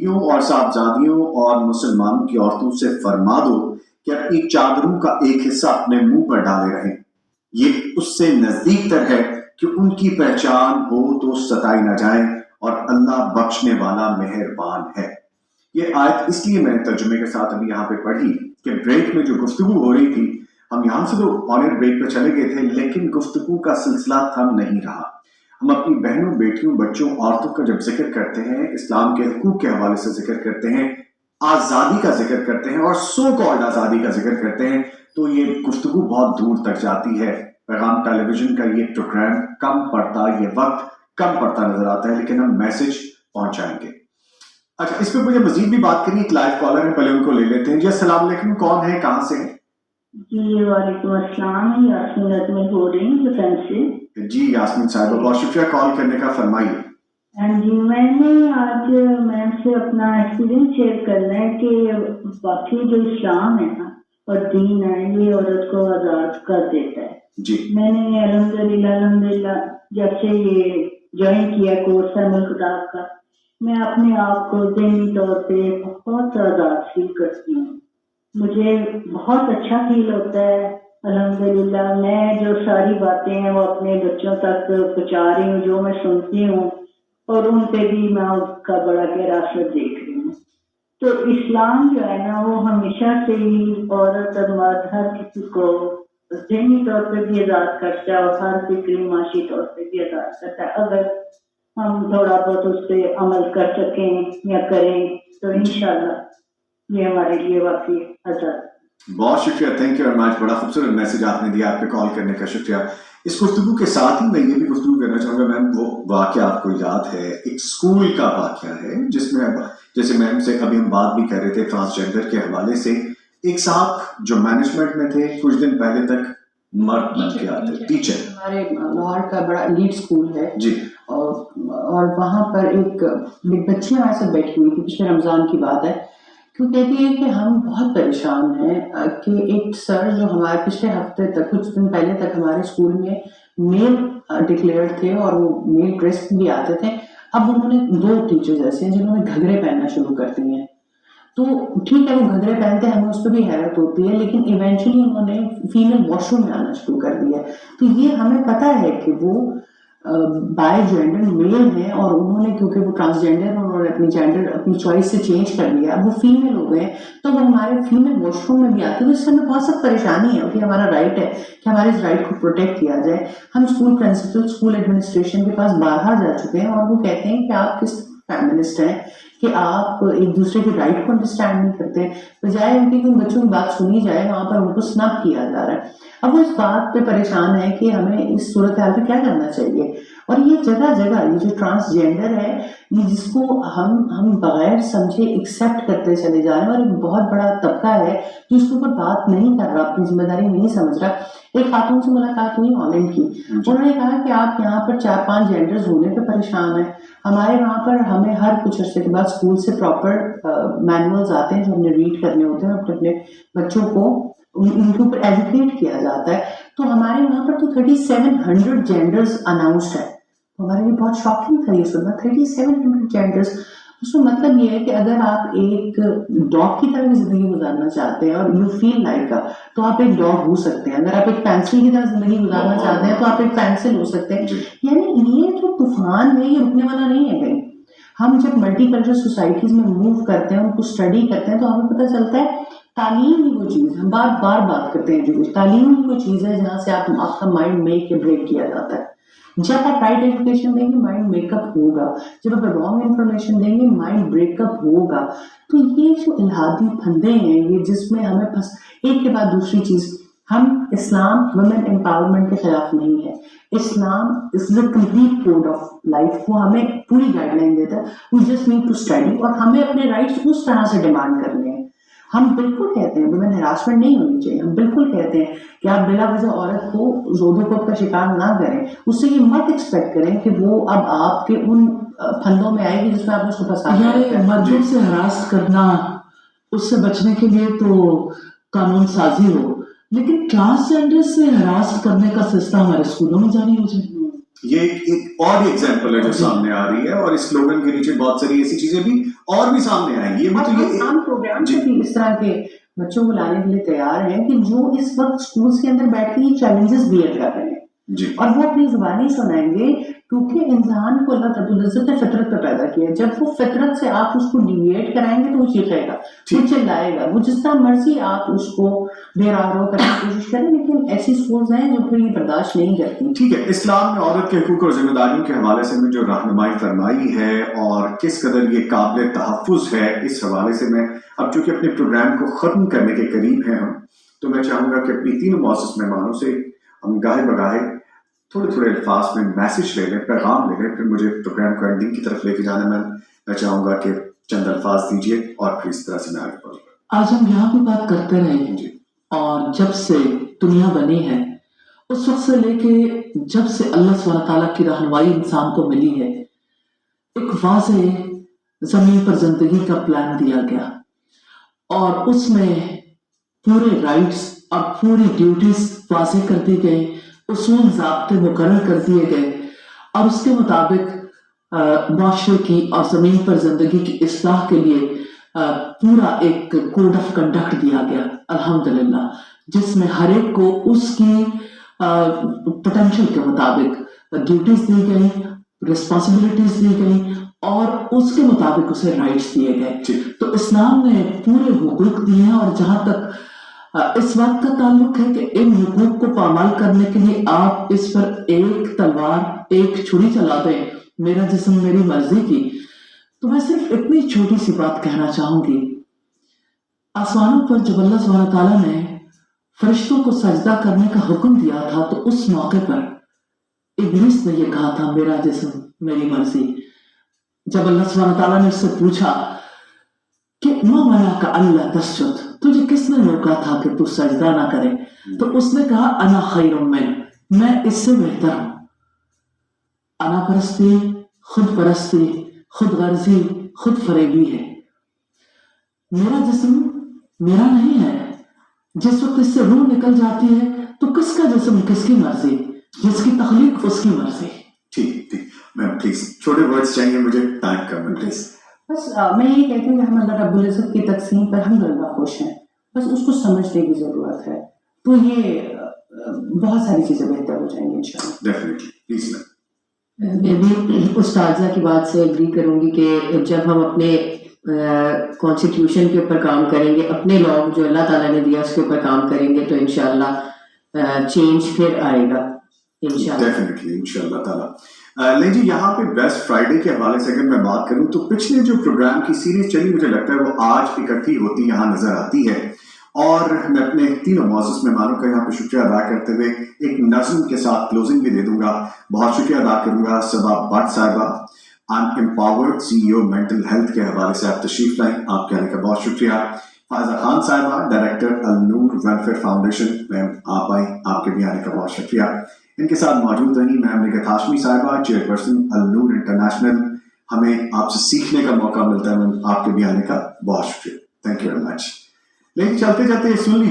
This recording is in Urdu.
بیویوں اور صاحبزادیوں اور مسلمانوں کی عورتوں سے فرما دو کہ اپنی چادروں کا ایک حصہ اپنے منہ پر ڈالے رہیں، یہ اس سے نزدیک تر ہے کہ ان کی پہچان ہو تو ستائی نہ جائیں، اور اللہ بخشنے والا مہربان ہے۔ یہ آیت اس لیے میں نے ترجمے کے ساتھ ابھی یہاں پہ پڑھی کہ بریک میں جو گفتگو ہو رہی تھی، ہم یہاں سے تو آنر بریک پہ چلے گئے تھے، لیکن گفتگو کا سلسلہ تھم نہیں رہا۔ ہم اپنی بہنوں، بیٹیوں، بچوں، عورتوں کا جب ذکر کرتے ہیں، اسلام کے حقوق کے حوالے سے ذکر کرتے ہیں، آزادی کا ذکر کرتے ہیں اور سو کالڈ آزادی کا ذکر کرتے ہیں، تو یہ گفتگو بہت دور تک جاتی ہے۔ پیغام ٹیلی ویژن کا یہ پروگرام کم پڑتا، یہ وقت کم پڑتا نظر آتا ہے، لیکن ہم میسج پہنچائیں گے۔ اچھا، اس پہ مجھے مزید بھی بات کرنی، ایک لائیو کالر ہے، پہلے ان کو لے لیتے ہیں۔ جی السلام علیکم، کون ہے، کہاں سے ہیں؟ جی وعلیکم السلام، یاسمین ازمیر بول رہی ہوں جوٹن سے۔ جی یاسمین صاحبہ، بہت شکریہ کال کرنے کا، فرمائیے۔ جی میں نے آج میم سے اپنا ایکسپیرینس شیئر کرنا ہے کہ باقی جو اسلام ہے نا اور دین ہے، یہ عورت کو آزاد کر دیتا ہے۔ جی میں نے الحمدللہ جب سے یہ جوائن کیا کورس ہے ملک ڈاک کا، میں اپنے آپ کو ذہنی طور پہ بہت آزاد فیل کرتی ہوں، مجھے بہت اچھا فیل ہوتا ہے۔ الحمدللہ میں جو ساری باتیں ہیں وہ اپنے بچوں تک پہنچا رہی ہوں، جو میں سنتی ہوں، اور ان پہ بھی میں اس کا بڑا گہرا اثر دیکھ رہی ہوں۔ تو اسلام جو ہے نا وہ ہمیشہ سے ہی عورت اور مرد ہر کسی کو ذہنی طور پہ بھی آزاد کرتا ہے اور ہر فکری معاشی طور پہ بھی آزاد کرتا ہے، اگر ہم تھوڑا بہت اس پہ عمل کر سکیں یا کریں تو انشاءاللہ یہ ہمارے لیے واقعی آزاد۔ بہت شکریہ، تھینک یو ویری مچ، بڑا خوبصورت میسج آپ نے دیا، آپ کے کال کرنے کا شکریہ۔ اس گفتگو کے ساتھ ہی میں یہ بھی گفتگو کرنا چاہوں گا میم، وہ واقعہ آپ کو یاد ہے، ایک اسکول کا واقعہ ہے جس میں جیسے میم سے ابھی ہم بات بھی کر رہے تھے ٹرانسجینڈر کے حوالے سے، ایک صاحب جو مینجمنٹ میں تھے کچھ دن پہلے تک مرد بن کے آتے، ٹیچر، ہمارے لاہور کا بڑا لیڈ اسکول ہے جی، اور وہاں پر ایک بچی ہمارے ساتھ بیٹھی ہوئی تھی، پچھلے رمضان کی بات ہے، کیوں کہتی ہے کہ ہم بہت پریشان ہیں کہ ایک سر جو ہمارے پچھلے ہفتے تک کچھ دن پہلے تک ہمارے اسکول میں میل ڈکلیئر تھے اور وہ میل ڈریس بھی آتے تھے، اب انہوں نے 2 ٹیچرز ایسے ہیں جنہوں نے گھگھرے پہننا شروع کر دی ہیں۔ تو ٹھیک ہے وہ گھگھرے پہنتے ہیں، ہمیں اس پہ بھی حیرت ہوتی ہے، لیکن ایونچولی انہوں نے فیمیل واش روم میں آنا شروع کر دیا ہے۔ تو یہ ہمیں پتہ ہے کہ وہ بائی جینڈر میل ہیں، اور انہوں نے کیونکہ وہ ٹرانسجینڈر، انہوں نے اپنی جینڈر اپنی چوائس سے چینج کر لیا، اب وہ فیمیل ہو گئے، تو وہ ہمارے فیمیل واش روم میں بھی آتے ہیں، تو اس سے ہمیں بہت سخت پریشانی ہے کہ ہمارا رائٹ ہے کہ ہمارے اس رائٹ کو پروٹیکٹ کیا جائے۔ ہم اسکول پرنسپل، اسکول ایڈمنسٹریشن کے پاس بارہا جا چکے ہیں، اور وہ کہتے ہیں کہ آپ کس فیمنسٹ ہیں کہ آپ ایک دوسرے کے رائٹ کو انڈرسٹینڈ نہیں کرتے، بجائے ان کی ان بچوں کی بات سنی جائے وہاں پر ان کو سنب کیا جا رہا ہے۔ اب وہ اس بات پہ پریشان ہے کہ ہمیں اس صورتحال پہ کیا کرنا چاہیے، اور یہ جگہ جگہ یہ جو ٹرانسجینڈر ہے، یہ جس کو ہم بغیر سمجھے ایکسیپٹ کرتے چلے جا رہے ہیں، اور ایک بہت بڑا طبقہ ہے جو اس کے اوپر بات نہیں کر رہا، اپنی ذمہ داری نہیں سمجھ رہا۔ ایک خاتون سے ملاقات ہوئی ہالینڈ کی، انہوں نے کہا کہ آپ یہاں پر 4-5 جینڈرز ہونے پہ پریشان ہیں، ہمارے وہاں پر ہمیں ہر کچھ عرصے کے بعد اسکول سے پراپر مینولز آتے ہیں جو ہم نے ریڈ کرنے ہوتے ہیں، اپنے بچوں کو ان کے اوپر ایجوکیٹ کیا جاتا ہے، تو ہمارے وہاں پر تو 3700 جینڈرز اناؤنسڈ ہے۔ ہمارے لیے بہت شاکنگ تھا یہ سننا، 3700 جینڈرز۔ اس کا مطلب یہ ہے کہ اگر آپ ایک ڈاگ کی طرح زندگی گزارنا چاہتے ہیں اور یو فیل لائک تو آپ ایک ڈاگ ہو سکتے ہیں، اگر آپ ایک پینسل کی طرح زندگی گزارنا چاہتے ہیں تو آپ ایک پینسل ہو سکتے ہیں۔ یعنی یہ جو طوفان ہے یہ رکنے والا نہیں ہے کہیں۔ ہم جب ملٹی کلچرل سوسائٹیز میں موو کرتے ہیں، ان کو اسٹڈی کرتے ہیں، تو ہمیں پتہ چلتا ہے تعلیم ہی وہ چیز، ہم بار بار بات کرتے ہیں جو تعلیم ہی وہ چیز ہے جہاں سے آپ کا مائنڈ میک یا بریک کیا جاتا ہے۔ جب آپ رائٹ ایجوکیشن دیں گے مائنڈ میک اپ ہوگا، جب آپ رانگ انفارمیشن دیں گے مائنڈ بریک اپ ہوگا۔ تو یہ جو الہادی پھندے ہیں، یہ جس میں ہمیں بس ایک کے بعد دوسری چیز، ہم اسلام ویمن امپاورمنٹ کے خلاف نہیں ہے، Islam is the complete code of life, وہ ہمیں پوری گائیڈ لائن دیتا ہے، we just need to study, اور ہمیں اپنے رائٹس اس طرح سے ڈیمانڈ کرنے ہیں۔ ہم بالکل کہتے ہیں ویمن ہراسمنٹ نہیں ہونی چاہیے، ہم بالکل کہتے ہیں کہ آپ بلا وجہ عورت کو زودو کوپ کا شکار نہ کریں، اس سے یہ مت ایکسپیکٹ کریں کہ وہ اب آپ کے ان پھندوں میں آئے گی جس میں آپ اس کو پھنسا دیں۔ مردوں سے ہراس کرنا، اس سے بچنے کے لیے تو قانون سازی ہو، لیکن ٹرانسجینڈر سے ہراس کرنے کا سلسلہ ہمارے اسکولوں میں جاری ہو جائے۔ یہ ایک اور ایگزامپل ہے جو سامنے آ رہی ہے، اور اس سلوگن کے نیچے بہت ساری ایسی چیزیں بھی اور بھی سامنے آئیں گی. یہ بھی تو یہ عام پروگرام سے بھی اس طرح کے بچوں کو لانے کے لیے تیار ہیں کہ جو اس وقت اسکولس کے اندر بیٹھ کے یہ چیلنجز بیئر کر رہے ہیں جی اور وہ اپنی زبانی سنائیں گے، کیونکہ انسان کو اللہ رب العزت نے فطرت پہ پیدا کیا ہے. جب وہ فطرت سے آپ اس کو ڈیویٹ کرائیں گے تو وہ چیخے گا، وہ چلائے گا، وہ جس طرح مرضی آپ اس کو بے راہ کرنے کی کوشش کریں، لیکن ایسی سکولز ہیں جو پھر یہ برداشت نہیں کرتی. ٹھیک ہے. اسلام میں عورت کے حقوق اور ذمہ داریوں کے حوالے سے میں جو رہنمائی فرمائی ہے اور کس قدر یہ قابل تحفظ ہے، اس حوالے سے میں اب چونکہ اپنے پروگرام کو ختم کرنے کے قریب ہیں ہم، تو میں چاہوں گا کہ اپنی تینوں معزز مہمانوں سے ہم گاہے بگاہے تھوڑے الفاظ میں میسج لے لیں، پیغام لے لیں، پھر مجھے پروگرام کو اینڈنگ کی طرف لے کے جانا. میں چاہوں گا کہ چند الفاظ دیجیے اور پھر اس طرح سے میں آگے بڑھوں گا. آج ہم یہاں بھی بات کرتے رہیں جی. اور جب سے دنیا بنی ہے اس وقت سے لے کے جب سے اللہ سبحانہ تعالیٰ کی رہنمائی انسان کو ملی ہے، ایک واضح زمین پر زندگی کا پلان دیا گیا اور اس میں پورے رائٹس اور پوری ڈیوٹیز واضح کر دی گئی، اصول ضابطے مقرر کر دیے گئے اور اس کے مطابق معاشرے کی اور زمین پر زندگی کی اصلاح کے لیے پورا ایک کوڈ آف کنڈکٹ دیا گیا الحمدللہ، جس میں ہر ایک کو اس کی پوٹینشل کے مطابق ڈیوٹیز دی گئی، رسپانسبلٹیز دی گئی اور اس کے مطابق اسے رائٹس دیے گئے. تو اسلام نے پورے حقوق دیے ہیں اور جہاں تک اس بات کا تعلق ہے کہ ان حقوق کو پامال کرنے کے لیے آپ اس پر ایک تلوار ایک چھری چلا دیں، میرا جسم میری مرضی کی، تو میں صرف اتنی چھوٹی سی بات کہنا چاہوں گی. آسمانوں پر جب اللہ سبحانہ تعالیٰ نے فرشتوں کو سجدہ کرنے کا حکم دیا تھا تو اس موقع پر ابلیس نے یہ کہا تھا میرا جسم میری مرضی. جب اللہ سبحانہ تعالیٰ نے اس سے پوچھا کہ ما منعک الا تسجد، تجھے کس نے روکا تھا کہ تو سجدہ نہ کرے، تو اس نے کہا انا خیر من، میں اس سے بہتر ہوں. انا پرستی، خود پرستی، خود غرضی، خود فریبی ہے. میرا جسم میرا نہیں ہے. جس وقت اس سے روح نکل جاتی ہے تو کس کا جسم کس کی مرضی، جس کی تخلیق اس کی مرضی. ٹھیک میم پلیز چھوٹے ورڈز چاہیے مجھے، ٹائم کم پلیز. بس میں یہ کہتی ہوں کہ ہم اللہ رب العزت کی تقسیم پر الحمدللہ خوش ہیں، بس اس کو سمجھنے کی ضرورت ہے، تو یہ بہت ساری چیزیں بہتر ہو جائیں گی انشاءاللہ. Definitely please ma'am. میں بھی استاذہ کی بات سے اگری کروں گی کہ جب ہم اپنے کانسٹیٹیوشن کے اوپر کام کریں گے، اپنے لاء جو اللہ تعالیٰ نے دیا اس کے اوپر کام کریں گے تو انشاءاللہ چینج پھر آئے گا انشاءاللہ. ڈیفینیٹلی انشاءاللہ تعالیٰ. نہیں جی، یہاں پہ بیسٹ فرائیڈے کے حوالے سے اگر میں بات کروں تو پچھلے جو پروگرام کی سیریز چلی مجھے لگتا ہے وہ آج اکٹھی ہوتی یہاں نظر آتی ہے، اور میں اپنے تینوں معزز مہمانوں کا یہاں پہ شکریہ ادا کرتے ہوئے ایک نظم کے ساتھ کلوزنگ بھی دے دوں گا. بہت شکریہ ادا کروں گا صبا بٹ صاحبہ، امپاورڈ CEO مینٹل ہیلتھ کے حوالے سے آپ تشریف لائیں، آپ کے آنے کا بہت شکریہ. فائزہ خان صاحبہ، ڈائریکٹر النور ویلفیئر فاؤنڈیشن، میم آپ آئیں، آپ کے بھی آنے کا بہت شکریہ. ان کے ساتھ موجود رہی میم نگہت ہاشمی صاحبہ، چیئرپرسن النور انٹرنیشنل. ہمیں آپ سے سیکھنے کا موقع ملتا ہے میم، آپ کے بھی آنے کا بہت شکریہ. Thank you very much. لیکن چلتے چلتے سن لیجیے